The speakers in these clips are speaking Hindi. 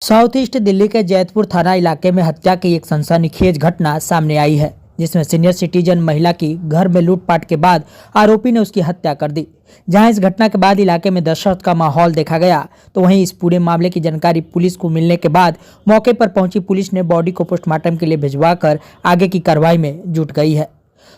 साउथ ईस्ट दिल्ली के जैतपुर थाना इलाके में हत्या की एक सनसनीखेज घटना सामने आई है, जिसमें सीनियर सिटीजन महिला की घर में लूटपाट के बाद आरोपी ने उसकी हत्या कर दी। जहां इस घटना के बाद इलाके में दहशत का माहौल देखा गया, तो वहीं इस पूरे मामले की जानकारी पुलिस को मिलने के बाद मौके पर पहुंची पुलिस ने बॉडी को पोस्टमार्टम के लिए भिजवाकर आगे की कार्रवाई में जुट गई है।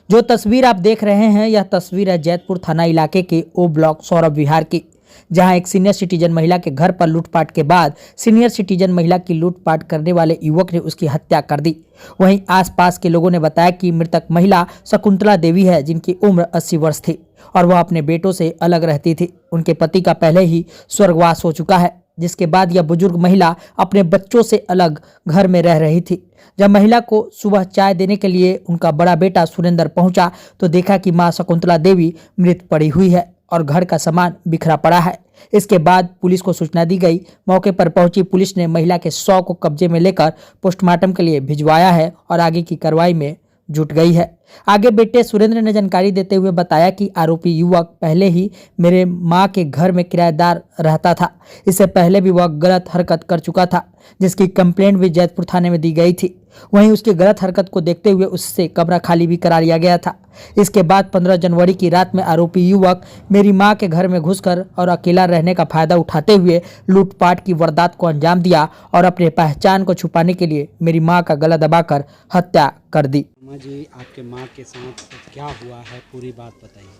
जो तस्वीर आप देख रहे हैं, यह तस्वीर है जैतपुर थाना इलाके के ओ ब्लॉक सौरभ विहार की, जहां एक सीनियर सिटीजन महिला के घर पर लूटपाट के बाद सीनियर सिटीजन महिला की लूटपाट करने वाले युवक ने उसकी हत्या कर दी। वहीं आसपास के लोगों ने बताया कि मृतक महिला शकुंतला देवी है, जिनकी उम्र 80 वर्ष थी और वह अपने बेटों से अलग रहती थी। उनके पति का पहले ही स्वर्गवास हो चुका है, जिसके बाद यह बुजुर्ग महिला अपने बच्चों से अलग घर में रह रही थी। जब महिला को सुबह चाय देने के लिए उनका बड़ा बेटा सुरेंद्र पहुंचा तो देखा कि मां शकुंतला देवी मृत पड़ी हुई है और घर का सामान बिखरा पड़ा है। इसके बाद पुलिस को सूचना दी गई। मौके पर पहुंची पुलिस ने महिला के शव को कब्जे में लेकर पोस्टमार्टम के लिए भिजवाया है और आगे की कार्रवाई में जुट गई है। आगे बेटे सुरेंद्र ने जानकारी देते हुए बताया कि आरोपी युवक पहले ही मेरे मां के घर में किराएदार रहता था। इससे पहले भी वह गलत हरकत कर चुका था, जिसकी कंप्लेंट भी जैतपुर थाने में दी गई थी। वहीं उसकी गलत हरकत को देखते हुए उससे कमरा खाली भी करा लिया गया था। इसके बाद 15 जनवरी की रात में आरोपी युवक मेरी मां के घर में घुसकर और अकेला रहने का फायदा उठाते हुए लूटपाट की वारदात को अंजाम दिया और अपने पहचान को छुपाने के लिए मेरी मां का गला दबाकर हत्या कर दी। जी, आपके माँ के साथ क्या हुआ है, पूरी बात बताइए।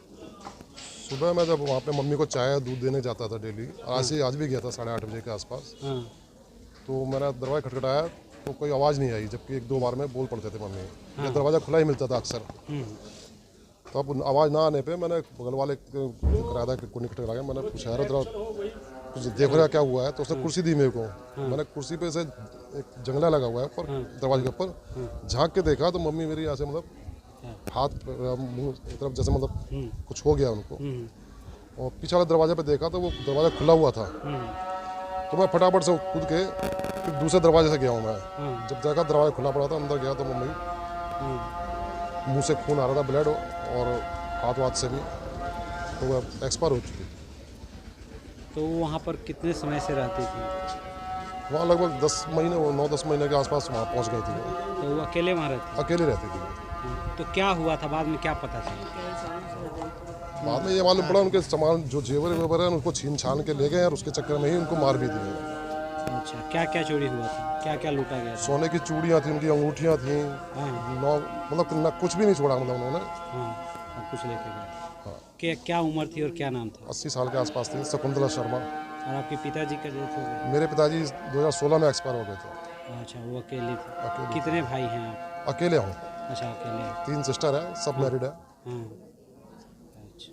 सुबह मैं जब वहाँ पे मम्मी को चाय दूध देने जाता था डेली, आज भी गया था 8:30 बजे के आसपास। तो मैंने दरवाजा खटखटाया तो कोई आवाज़ नहीं आई, जबकि 1-2 बार में बोल पड़ते थे मम्मी। ये दरवाज़ा खुला ही मिलता था अक्सर। तो अब आवाज़ ना आने पे मैंने बगल वाले किराएदार को निकट लगाया। मैंने पूछा कुछ देख रहा क्या हुआ है, तो उसने कुर्सी दी मेरे को। मैंने कुर्सी पे से एक जंगला लगा हुआ है ऊपर दरवाजे के ऊपर, झांक के देखा तो मम्मी मेरी ऐसे मतलब हाथ मुंह की तरफ जैसे मतलब कुछ हो गया उनको। और पीछे वाले दरवाजे पे देखा तो वो दरवाज़ा खुला हुआ था। तो मैं फटाफट से कूद के फिर दूसरे दरवाजे से गया हूँ मैं। जब देखा दरवाजा खुला पड़ा था, अंदर गया तो मम्मी मुंह से खून आ रहा था, ब्लड और हाथ से भी, तो वह एक्सपायर हो चुकी। तो वहाँ पर कितने समय से रहती थी? वहाँ लगभग 9-10 महीने के आसपास वहाँ पहुँच गई थी वो। तो वो अकेले वहाँ रहती? अकेले रहती थी। तो क्या हुआ था बाद में, क्या पता चला? बाद में ये मालूम पड़ा उनके सामान जो जेवर वेवर है उनको छीन छान के ले गए और उसके चक्कर में ही उनको मार भी दिए। अच्छा, क्या क्या चोरी हुआ था, क्या क्या लूटा गया? सोने की चूड़ियाँ थी, उनकी अंगूठियाँ थी, मतलब कुछ भी नहीं छोड़ा मतलब उन्होंने। कुछ लेके गए। क्या उम्र थी और क्या नाम था? 80 साल के आसपास थी, शकुंतला शर्मा। और आपके पिताजी का डेथ हो गया? मेरे पिताजी 2016 में एक्सपायर हो गए थे। अच्छा, वो अकेले थे। कितने भाई हैं आप? अकेले हूँ। अच्छा, अकेले। 3 सिस्टर है, सब मैरिड है। अच्छा,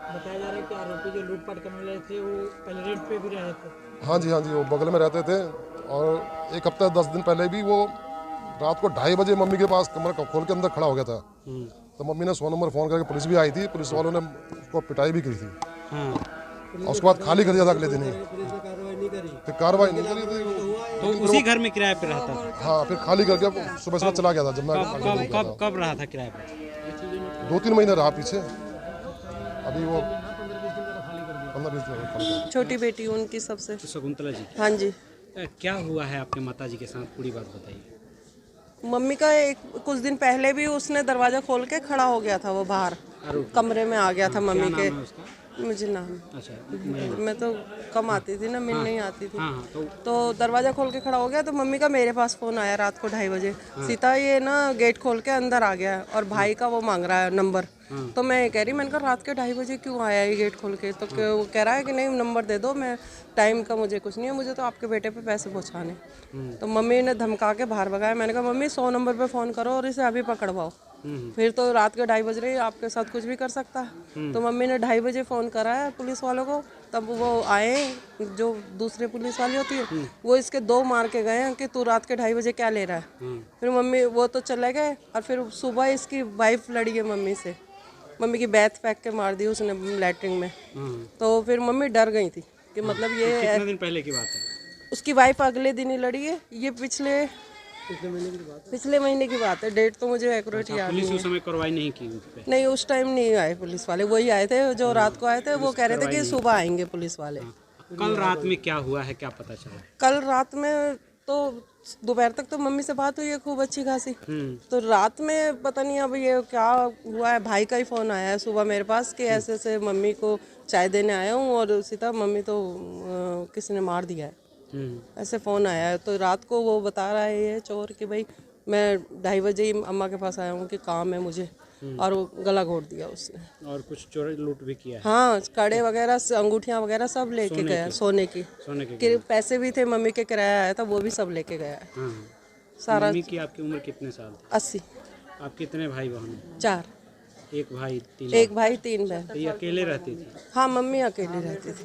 बताया जा रहा है कि आरोपी जो लूटपाट करने वाले थे वो पहले रेंट पे भी रहे थे। हाँ जी, वो बगल में रहते थे। और एक हफ्ता 10 दिन पहले भी वो रात को 2:30 बजे मम्मी के पास कमरा खोल के अंदर खड़ा हो गया था। तो मम्मी ने 100 नंबर फ़ोन करके पुलिस भी आई थी। पुलिस वालों ने उसको पिटाई भी की थी। और उसके बाद खाली कर दिया था अगले दिन ही। फिर कार्रवाई नहीं करी थी। तो उसी घर में किराए पे रहता था? हाँ, फिर खाली करके सुबह चला गया था। जब मैं कब रहा था किराए पे? 2-3 महीने रहा पीछे। अभी वो 15-20 दिन खाली। छोटी बेटी उनकी सबसे। शकुंतला जी? हाँ जी। क्या हुआ है आपके माताजी के साथ, पूरी बात बताइए। मम्मी का कुछ दिन पहले भी उसने दरवाजा खोल के खड़ा हो गया था, वो बाहर कमरे में आ गया था मम्मी के। मुझे नाम, अच्छा, मैं तो कम आती थी ना, मिल नहीं आती थी। तो दरवाजा खोल के खड़ा हो गया तो मम्मी का मेरे पास फोन आया रात को 2:30 बजे, सीता ये ना गेट खोल के अंदर आ गया है और भाई का वो मांग रहा है नंबर। तो मैं कह रही, मैंने कहा रात के 2:30 बजे क्यों आया ये गेट खोल के? तो वो कह रहा है कि नहीं नंबर दे दो, मैं टाइम का मुझे कुछ नहीं है, मुझे तो आपके बेटे पे पैसे पहुंचाने। तो मम्मी ने धमका के बाहर भगाया। मैंने कहा मम्मी 100 नंबर पे फ़ोन करो और इसे अभी पकड़वाओ। फिर तो रात के 2:30 बज रहे हैं, आपके साथ कुछ भी कर सकता है। तो मम्मी ने 2:30 बजे फ़ोन करा है पुलिस वालों को। तब वो आए, जो दूसरे पुलिस वाली होती है, वो इसके 2 मार के गए हैं कि तू रात के 2:30 बजे क्या ले रहा है। फिर मम्मी वो तो चले गए और फिर सुबह इसकी वाइफ लड़ी है मम्मी से। मम्मी की बैथ फेंक के मार दी उसने लैट्रिन में। तो फिर मम्मी डर गई थी कि मतलब ये कितने दिन पहले की बात है? उसकी वाइफ अगले दिन ही लड़ी है। ये पिछले महीने की बात है। डेट तो मुझे एक्यूरेट याद नहीं है। पुलिस उस समय कार्रवाई नहीं की उस पे? नहीं, उस टाइम नहीं आए पुलिस वाले। वही आए थे जो रात को आए थे। वो कह रहे थे कि सुबह आएंगे पुलिस वाले। कल रात में क्या हुआ है, क्या पता चला? कल रात में तो दोपहर तक तो मम्मी से बात हुई है खूब अच्छी खासी। तो रात में पता नहीं अब ये क्या हुआ है, भाई का ही फ़ोन आया है सुबह मेरे पास कि ऐसे ऐसे मम्मी को चाय देने आया हूँ और सीता मम्मी तो किसी ने मार दिया है, ऐसे फ़ोन आया है। तो रात को वो बता रहा है ये चोर कि भाई मैं 2:30 बजे ही अम्मा के पास आया हूँ कि काम है मुझे, और वो गला घोट दिया उसने। और कुछ चोरी लूट भी किया है? हाँ, कड़े वगैरह अंगूठियाँ वगैरह सब लेके गया, सोने की पैसे भी थे, मम्मी के किराया आया था वो भी सब लेके गया है। हाँ। सारा। मम्मी की आपकी उम्र कितने साल थी? 80। आप कितने भाई बहन? 4। एक भाई 3 एक भाई 3 बहन। तो ये अकेले रहती थी? हाँ, मम्मी अकेली रहती थी।